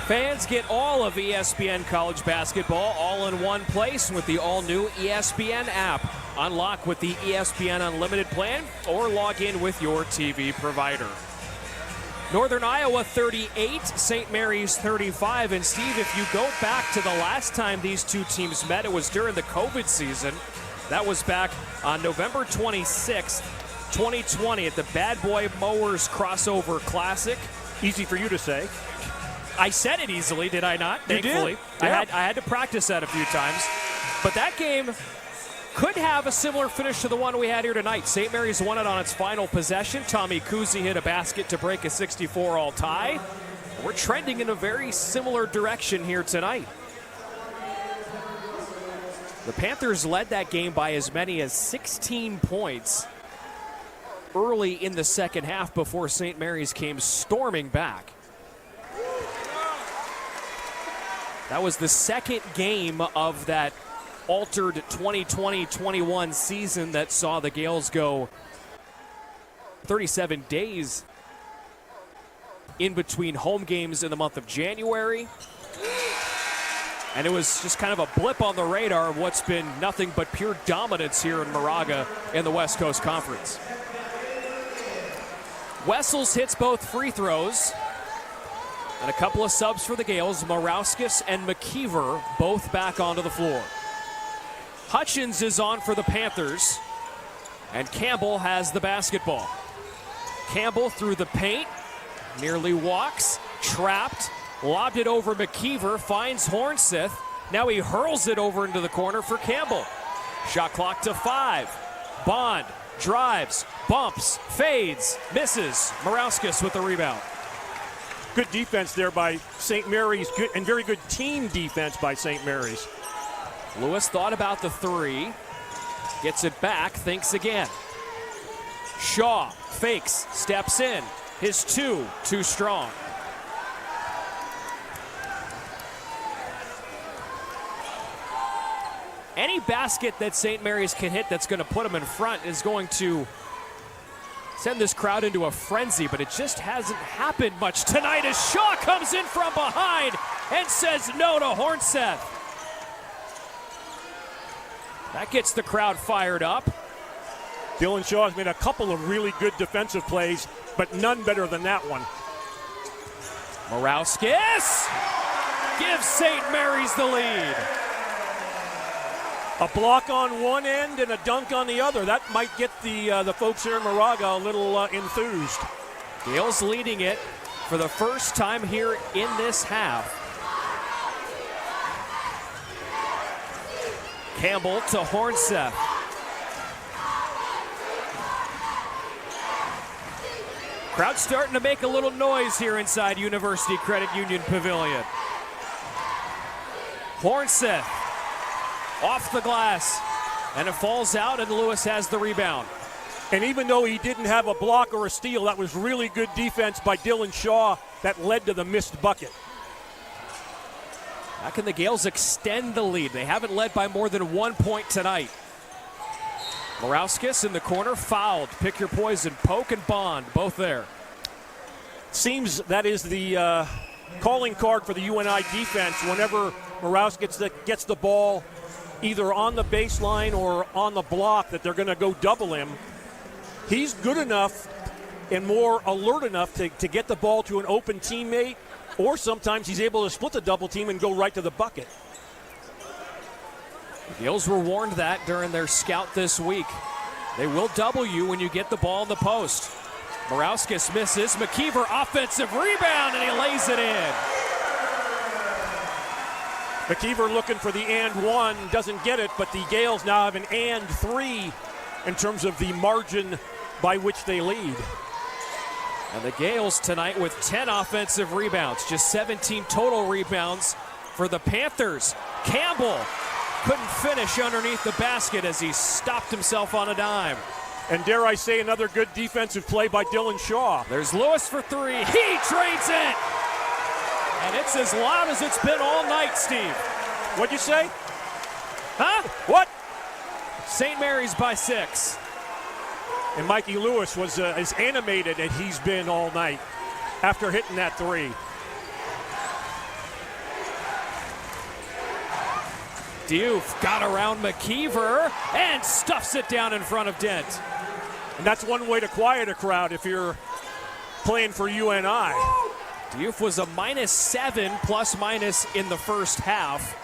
Fans get all of ESPN college basketball all in one place with the all-new ESPN app. Unlock with the ESPN Unlimited plan or log in with your TV provider. Northern Iowa 38, St. Mary's 35. And Steve, if you go back to the last time these two teams met, it was during the COVID season. That was back on November 26th, 2020 at the Bad Boy Mowers Crossover Classic. Easy for you to say. I said it easily, did I not? Thankfully. You did. Yeah. I had to practice that a few times. But that game could have a similar finish to the one we had here tonight. St. Mary's won it on its final possession. Tommy Kuzi hit a basket to break a 64-all tie. We're trending in a very similar direction here tonight. The Panthers led that game by as many as 16 points early in the second half before St. Mary's came storming back. That was the second game of that altered 2020-21 season that saw the Gales go 37 days in between home games in the month of January. And it was just kind of a blip on the radar of what's been nothing but pure dominance here in Moraga in the West Coast Conference. Wessels hits both free throws. And a couple of subs for the Gales. Morauskas and McKeever both back onto the floor. Hutchins is on for the Panthers. And Campbell has the basketball. Campbell through the paint. Nearly walks. Trapped. Lobbed it over McKeever. Finds Hornseth. Now he hurls it over into the corner for Campbell. Shot clock to 5. Bond drives. Bumps. Fades. Misses. Morauskas with the rebound. Good defense there by St. Mary's, good and very good team defense by St. Mary's. Lewis thought about the three, gets it back, thinks again. Shaw fakes, steps in. His two, too strong. Any basket that St. Mary's can hit that's going to put them in front is going to send this crowd into a frenzy, but it just hasn't happened much tonight as Shaw comes in from behind and says no to Hornseth. That gets the crowd fired up. Dylan Shaw has made a couple of really good defensive plays, but none better than that one. Morauskas gives St. Mary's the lead. A block on one end and a dunk on the other. That might get the folks here in Moraga a little enthused. Gales leading it for the first time here in this half. Campbell to Hornseth. Crowd starting to make a little noise here inside University Credit Union Pavilion. Hornseth off the glass, and it falls out, and Lewis has the rebound. And even though he didn't have a block or a steal, that was really good defense by Dylan Shaw that led to the missed bucket. How can the Gales extend the lead? They haven't led by more than 1 point tonight. Morauskas in the corner, fouled. Pick your poison. Poke and Bond, both there. Seems that is the calling card for the UNI defense. Whenever Morauskas gets the ball either on the baseline or on the block, that they're going to go double him. He's good enough and more alert enough to get the ball to an open teammate, or sometimes he's able to split the double team and go right to the bucket. The Gales were warned that during their scout this week. They will double you when you get the ball in the post. Morauskas misses. McKeever offensive rebound, and he lays it in. McKeever looking for the and one, doesn't get it, but the Gales now have an and three in terms of the margin by which they lead. And the Gales tonight with 10 offensive rebounds, just 17 total rebounds for the Panthers. Campbell couldn't finish underneath the basket as he stopped himself on a dime. And dare I say, another good defensive play by Dylan Shaw. There's Lewis for three. He trades it. And it's as loud as it's been all night, Steve. What'd you say? Huh? What? St. Mary's by 6. And Mikey Lewis was as animated as he's been all night after hitting that three. Diouf got around McKeever and stuffs it down in front of Dent. And that's one way to quiet a crowd if you're playing for UNI. Diouf was a -7 plus-minus in the first half.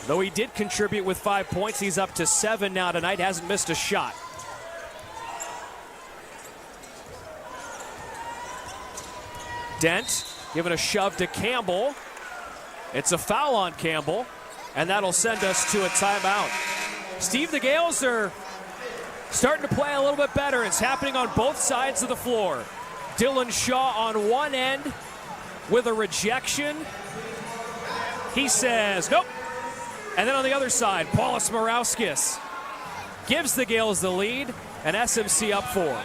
Though he did contribute with 5 points, he's up to 7 now tonight, hasn't missed a shot. Dent giving a shove to Campbell. It's a foul on Campbell, and that'll send us to a timeout. Steve, the Gales are starting to play a little bit better. It's happening on both sides of the floor. Dylan Shaw on one end with a rejection. He says, nope. And then on the other side, Paulius Morauskas gives the Gales the lead, and SMC up 4.